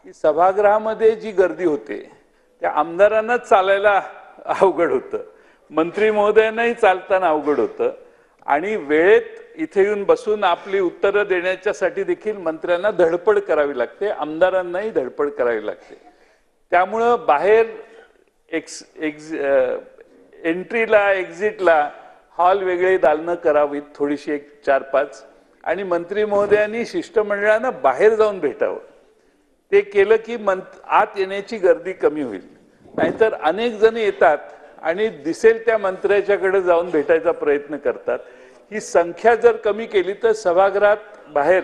की सभागृहामध्ये जी गर्दी होते त्या आमदारांनाच चालायला अवघड होतं, मंत्री महोदयांनाही चालताना अवघड होतं आणि वेळेत इथे येऊन बसून आपली उत्तरं देण्याच्यासाठी देखील मंत्र्यांना धडपड करावी लागते, आमदारांनाही धडपड करावी लागते. त्यामुळं बाहेर एंट्रीला एक्झिटला हॉल वेगळे दालनं करावीत, थोडीशी एक 4-5, आणि मंत्री महोदयांनी शिष्टमंडळानं बाहेर जाऊन भेटावं. ते केलं की आत येण्याची गर्दी कमी होईल. नाहीतर अनेक जण येतात आणि दिसेल त्या मंत्र्याच्याकडे जाऊन भेटायचा प्रयत्न करतात. ही संख्या जर कमी केली तर सभागृहात बाहेर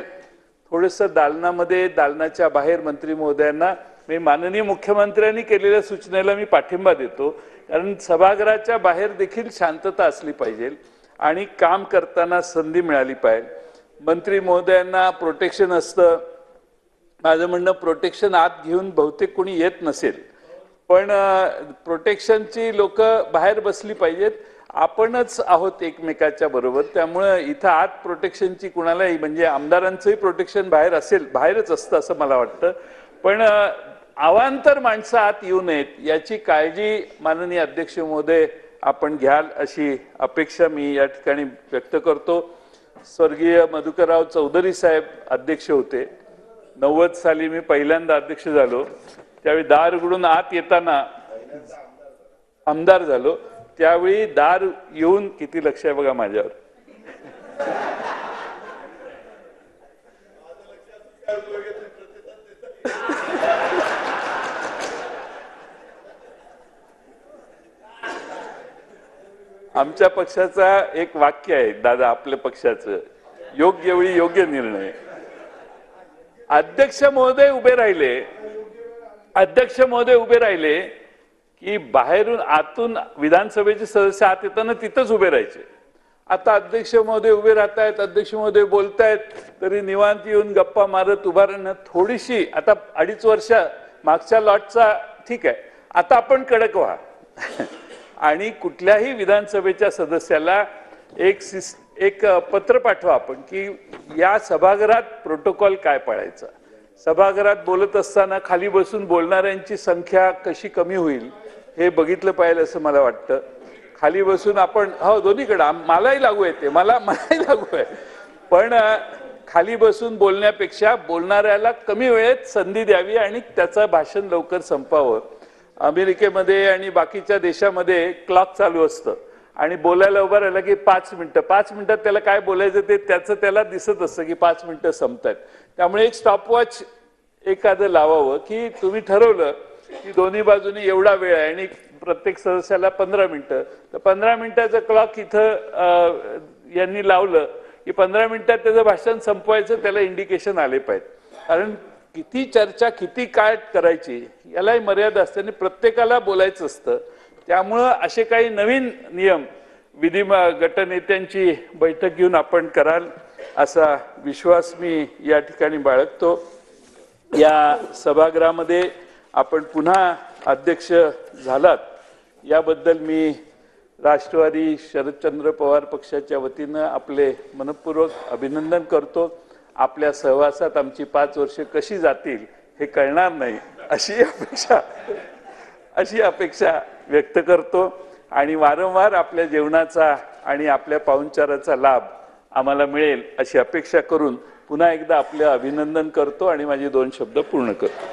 थोडंसं दालनाच्या बाहेर मंत्री महोदयांना, मी माननीय मुख्यमंत्र्यांनी केलेल्या सूचनेला मी पाठिंबा देतो, कारण सभागृहाच्या बाहेर देखील शांतता असली पाहिजे आणि काम करताना संधी मिळाली पाहिजे. मंत्री महोदयांना प्रोटेक्शन असतं. माझं म्हणणं, प्रोटेक्शन आत घेऊन बहुतेक कोणी येत नसेल, पण प्रोटेक्शनची लोक बाहेर बसली पाहिजेत. आपणच आहोत एकमेकाच्या बरोबर, त्यामुळं इथं आत प्रोटेक्शनची कुणालाही, म्हणजे आमदारांचंही प्रोटेक्शन बाहेर असेल, बाहेरच असतं असं मला वाटतं. पण अवांतर माणसं आत येऊ नयेत याची काळजी माननीय अध्यक्ष महोदय आपण घ्याल अशी अपेक्षा मी या ठिकाणी व्यक्त करतो. स्वर्गीय मधुकरराव चौधरी साहेब अध्यक्ष होते. 90 साली मी पहिल्यांदा अध्यक्ष झालो. त्यावेळी दार उघडून आत येताना आमदार झालो. त्यावेळी दार येऊन किती लक्ष आहे बघा माझ्यावर. आमच्या पक्षाचा एक वाक्य आहे दादा, आपल्या पक्षाचं, योग्य वेळी योग्य निर्णय. अध्यक्ष महोदय उभे राहिले की बाहेरून आतून विधानसभेचे सदस्य आत येताना तिथंच उभे राहायचे. आता अध्यक्ष महोदय उभे राहतायत, अध्यक्ष महोदय बोलतायत, तरी निवांत येऊन गप्पा मारत उभा राहणं थोडीशी, आता 2.5 वर्ष मागच्या लॉटचा ठीक आहे, आता आपण कडक व्हा आणि कुठल्याही विधानसभेच्या सदस्याला एक पत्र पाठवा आपण की या सभागृहात प्रोटोकॉल काय पाळायचा. सभागृहात बोलत असताना खाली बसून बोलणाऱ्यांची संख्या कशी कमी होईल हे बघितलं पाहिजे असं मला वाटतं. खाली बसून आपण, हो दोन्हीकडे मलाही लागू आहे, मलाही लागू आहे, पण खाली बसून बोलण्यापेक्षा बोलणाऱ्याला कमी वेळेत संधी द्यावी आणि त्याचं भाषण लवकर संपावं. अमेरिकेमध्ये आणि बाकीच्या देशामध्ये क्लॉक चालू असतं आणि बोलायला उभा राहिला की 5 मिनिटात त्याला काय बोलायचं ते त्याला दिसत असतं की 5 मिनिटं संपतात. त्यामुळे एक स्टॉपवॉच एखादं लावावं की तुम्ही ठरवलं की दोन्ही बाजूनी एवढा वेळ आहे आणि प्रत्येक सदस्याला 15 मिनिटं, तर 15 मिनिटाचं क्लॉक इथं यांनी लावलं की 15 मिनिटात त्याचं भाषण संपवायचं, त्याला इंडिकेशन आले पाहिजे. कारण किती चर्चा किती काय करायची यालाही मर्यादा असते आणि प्रत्येकाला बोलायचं असतं. त्यामुळं असे काही नवीन नियम विधी गटनेत्यांची बैठक घेऊन आपण कराल असा विश्वास मी या ठिकाणी बाळगतो. या सभागृहामध्ये आपण पुन्हा अध्यक्ष झालात याबद्दल मी राष्ट्रवादी शरदचंद्र पवार पक्षाच्या वतीनं आपले मनपूर्वक अभिनंदन करतो. आपल्या सहवासात आमची 5 वर्षे कशी जातील हे कळणार नाही अशी अपेक्षा व्यक्त करतो आणि वारंवार आपल्या जेवणाचा आणि आपल्या पाहुणचाराचा लाभ आम्हाला मिळेल अशी अपेक्षा करून पुन्हा एकदा आपले अभिनंदन करतो आणि माझे 2 शब्द पूर्ण करतो.